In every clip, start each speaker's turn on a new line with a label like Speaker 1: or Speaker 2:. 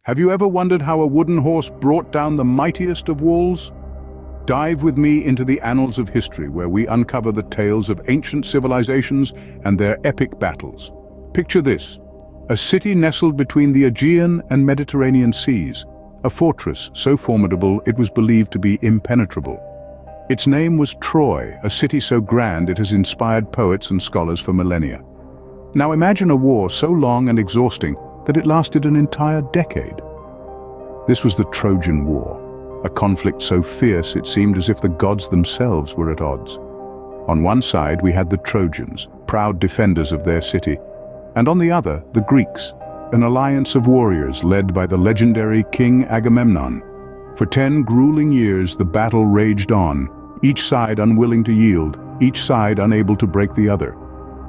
Speaker 1: Have you ever wondered how a wooden horse brought down the mightiest of walls? Dive with me into the annals of history, where we uncover the tales of ancient civilizations and their epic battles. Picture this: a city nestled between the Aegean and Mediterranean seas, a fortress so formidable it was believed to be impenetrable. Its name was Troy, a city so grand it has inspired poets and scholars for millennia. Now imagine a war so long and exhausting that it lasted an entire decade. This was the Trojan War, a conflict so fierce it seemed as if the gods themselves were at odds. On one side we had the Trojans, proud defenders of their city, and on the other the Greeks, an alliance of warriors led by the legendary King Agamemnon. For 10 grueling years the battle raged on, each side unwilling to yield, each side unable to break the other.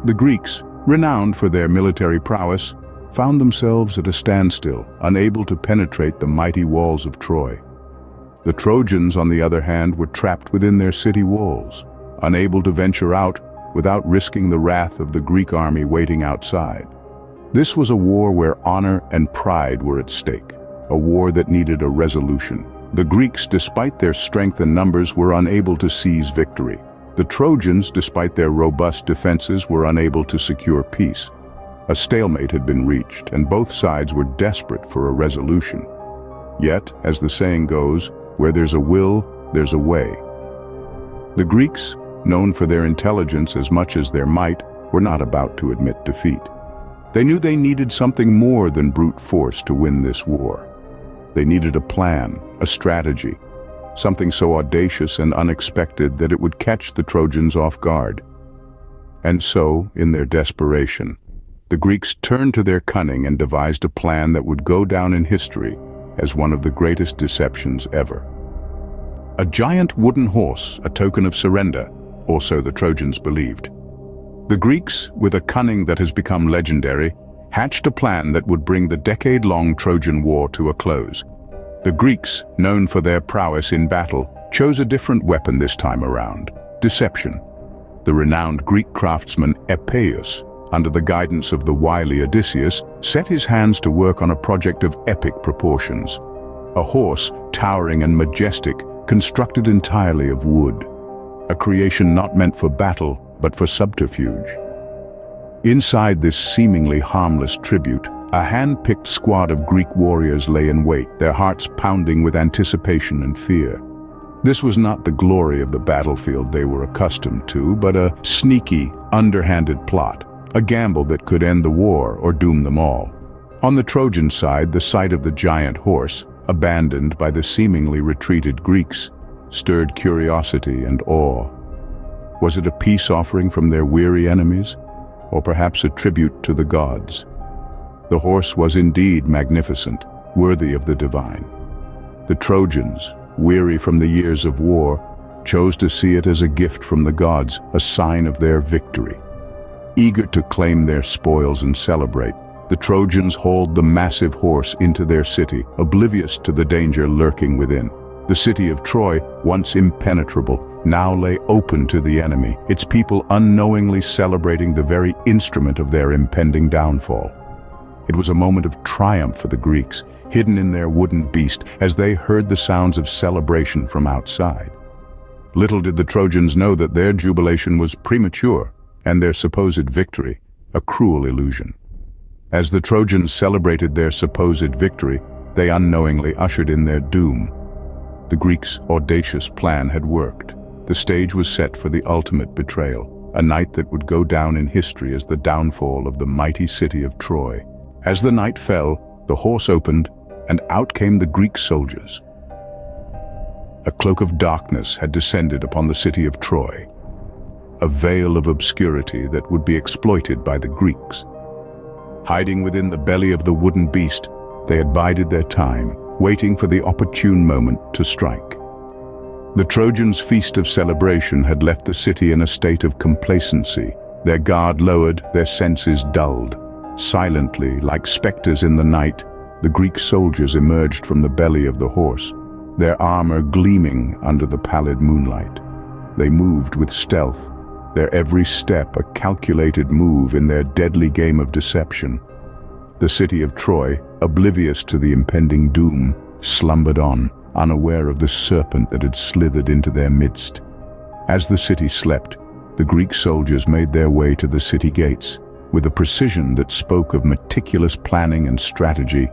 Speaker 1: The Greeks, renowned for their military prowess, found themselves at a standstill, unable to penetrate the mighty walls of Troy. The Trojans, on the other hand, were trapped within their city walls, unable to venture out without risking the wrath of the Greek army waiting outside. This was a war where honor and pride were at stake, a war that needed a resolution. The Greeks, despite their strength and numbers, were unable to seize victory. The Trojans, despite their robust defenses, were unable to secure peace. A stalemate had been reached, and both sides were desperate for a resolution. Yet, as the saying goes, where there's a will, there's a way. The Greeks, known for their intelligence as much as their might, were not about to admit defeat. They knew they needed something more than brute force to win this war. They needed a plan, a strategy, something so audacious and unexpected that it would catch the Trojans off guard. And so, in their desperation, the Greeks turned to their cunning and devised a plan that would go down in history as one of the greatest deceptions ever. A giant wooden horse, a token of surrender, or so the Trojans believed. The Greeks, with a cunning that has become legendary, hatched a plan that would bring the decade-long Trojan War to a close. The Greeks, known for their prowess in battle, chose a different weapon this time around: deception. The renowned Greek craftsman Epeius, under the guidance of the wily Odysseus, set his hands to work on a project of epic proportions. A horse, towering and majestic, constructed entirely of wood. A creation not meant for battle, but for subterfuge. Inside this seemingly harmless tribute, a hand-picked squad of Greek warriors lay in wait, their hearts pounding with anticipation and fear. This was not the glory of the battlefield they were accustomed to, but a sneaky, underhanded plot. A gamble that could end the war or doom them all. On the Trojan side, the sight of the giant horse, abandoned by the seemingly retreated Greeks, stirred curiosity and awe. Was it a peace offering from their weary enemies, or perhaps a tribute to the gods? The horse was indeed magnificent, worthy of the divine. The Trojans, weary from the years of war, chose to see it as a gift from the gods, a sign of their victory. Eager to claim their spoils and celebrate, the Trojans hauled the massive horse into their city, oblivious to the danger lurking within. The city of Troy, once impenetrable, now lay open to the enemy, its people unknowingly celebrating the very instrument of their impending downfall. It was a moment of triumph for the Greeks, hidden in their wooden beast, as they heard the sounds of celebration from outside. Little did the Trojans know that their jubilation was premature, and their supposed victory a cruel illusion. As the Trojans celebrated their supposed victory, they unknowingly ushered in their doom. The Greeks' audacious plan had worked. The stage was set for the ultimate betrayal, a night that would go down in history as the downfall of the mighty city of Troy. As the night fell, the horse opened, and out came the Greek soldiers. A cloak of darkness had descended upon the city of Troy, a veil of obscurity that would be exploited by the Greeks. Hiding within the belly of the wooden beast, they had bided their time, waiting for the opportune moment to strike. The Trojans' feast of celebration had left the city in a state of complacency, their guard lowered, their senses dulled. Silently, like specters in the night, the Greek soldiers emerged from the belly of the horse, their armor gleaming under the pallid moonlight. They moved with stealth, their every step a calculated move in their deadly game of deception. The city of Troy, oblivious to the impending doom, slumbered on, unaware of the serpent that had slithered into their midst. As the city slept, the Greek soldiers made their way to the city gates. With a precision that spoke of meticulous planning and strategy,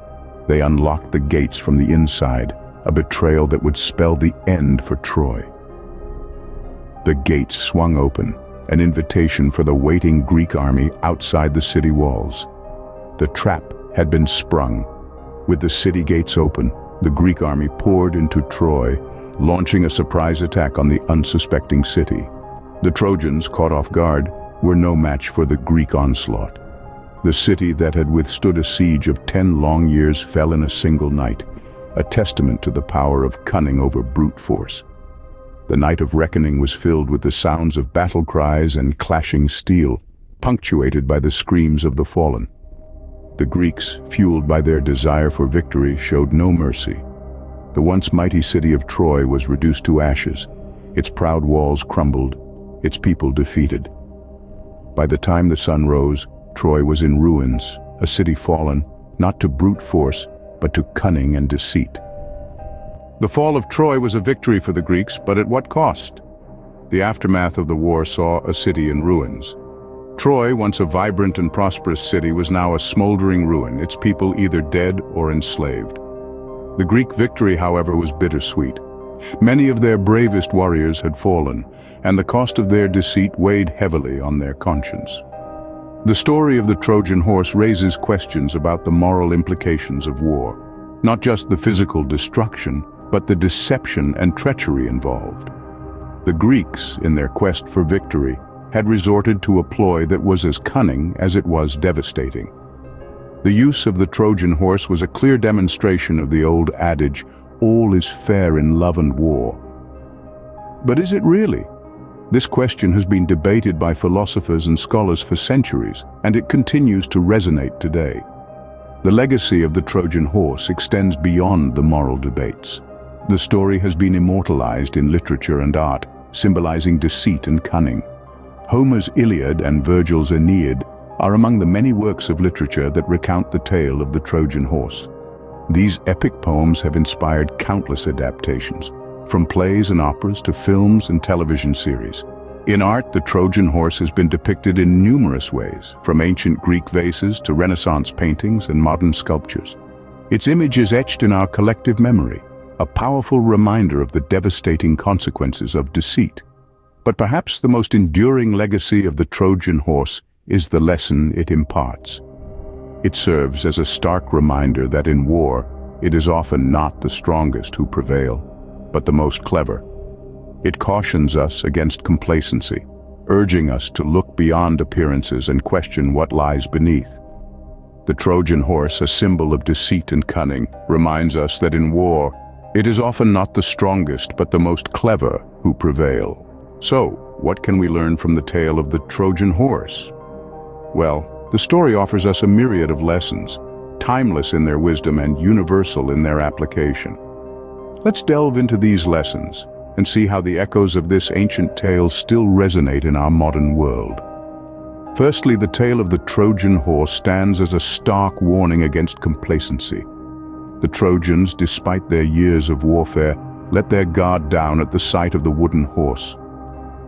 Speaker 1: they unlocked the gates from the inside, a betrayal that would spell the end for Troy. The gates swung open, an invitation for the waiting Greek army outside the city walls. The trap had been sprung. With the city gates open, the Greek army poured into Troy, launching a surprise attack on the unsuspecting city. The Trojans, caught off guard, were no match for the Greek onslaught. The city that had withstood a siege of 10 long years fell in a single night, a testament to the power of cunning over brute force. The night of reckoning was filled with the sounds of battle cries and clashing steel, punctuated by the screams of the fallen. The Greeks, fueled by their desire for victory, showed no mercy. The once mighty city of Troy was reduced to ashes, its proud walls crumbled, its people defeated. By the time the sun rose, Troy was in ruins, a city fallen, not to brute force, but to cunning and deceit. The fall of Troy was a victory for the Greeks, but at what cost? The aftermath of the war saw a city in ruins. Troy, once a vibrant and prosperous city, was now a smoldering ruin, its people either dead or enslaved. The Greek victory, however, was bittersweet. Many of their bravest warriors had fallen, and the cost of their deceit weighed heavily on their conscience. The story of the Trojan Horse raises questions about the moral implications of war, not just the physical destruction, but the deception and treachery involved. The Greeks, in their quest for victory, had resorted to a ploy that was as cunning as it was devastating. The use of the Trojan horse was a clear demonstration of the old adage, "All is fair in love and war." But is it really? This question has been debated by philosophers and scholars for centuries, and it continues to resonate today. The legacy of the Trojan horse extends beyond the moral debates. The story has been immortalized in literature and art, symbolizing deceit and cunning. Homer's Iliad and Virgil's Aeneid are among the many works of literature that recount the tale of the Trojan horse. These epic poems have inspired countless adaptations, from plays and operas to films and television series. In art, the Trojan horse has been depicted in numerous ways, from ancient Greek vases to Renaissance paintings and modern sculptures. Its image is etched in our collective memory, a powerful reminder of the devastating consequences of deceit. But perhaps the most enduring legacy of the Trojan horse is the lesson it imparts. It serves as a stark reminder that in war, it is often not the strongest who prevail, but the most clever. It cautions us against complacency, urging us to look beyond appearances and question what lies beneath. The Trojan horse, a symbol of deceit and cunning, reminds us that in war, it is often not the strongest but the most clever who prevail. So, what can we learn from the tale of the Trojan horse? Well, the story offers us a myriad of lessons, timeless in their wisdom and universal in their application. Let's delve into these lessons and see how the echoes of this ancient tale still resonate in our modern world. Firstly, the tale of the Trojan horse stands as a stark warning against complacency. The Trojans, despite their years of warfare, let their guard down at the sight of the wooden horse.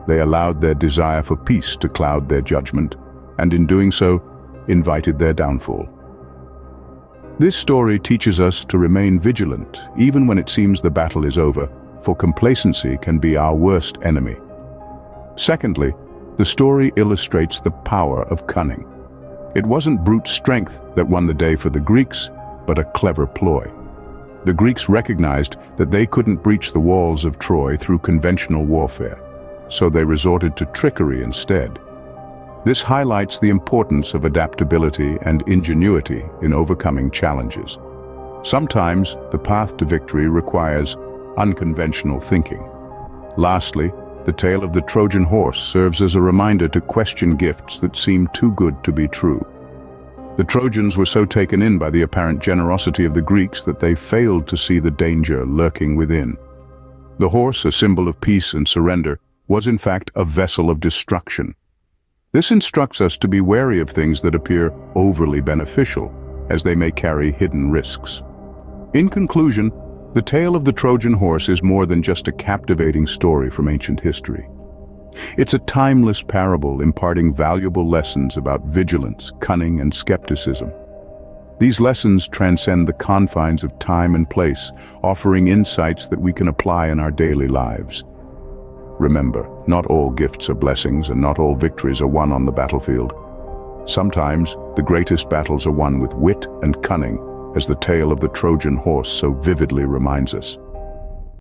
Speaker 1: They allowed their desire for peace to cloud their judgment, and in doing so, invited their downfall. This story teaches us to remain vigilant, even when it seems the battle is over, for complacency can be our worst enemy. Secondly, the story illustrates the power of cunning. It wasn't brute strength that won the day for the Greeks, but a clever ploy. The Greeks recognized that they couldn't breach the walls of Troy through conventional warfare, so they resorted to trickery instead. This highlights the importance of adaptability and ingenuity in overcoming challenges. Sometimes, the path to victory requires unconventional thinking. Lastly, the tale of the Trojan horse serves as a reminder to question gifts that seem too good to be true. The Trojans were so taken in by the apparent generosity of the Greeks that they failed to see the danger lurking within. The horse, a symbol of peace and surrender, was in fact a vessel of destruction. This instructs us to be wary of things that appear overly beneficial, as they may carry hidden risks. In conclusion, the tale of the Trojan Horse is more than just a captivating story from ancient history. It's a timeless parable imparting valuable lessons about vigilance, cunning, and skepticism. These lessons transcend the confines of time and place, offering insights that we can apply in our daily lives. Remember, not all gifts are blessings and not all victories are won on the battlefield. Sometimes, the greatest battles are won with wit and cunning, as the tale of the Trojan Horse so vividly reminds us.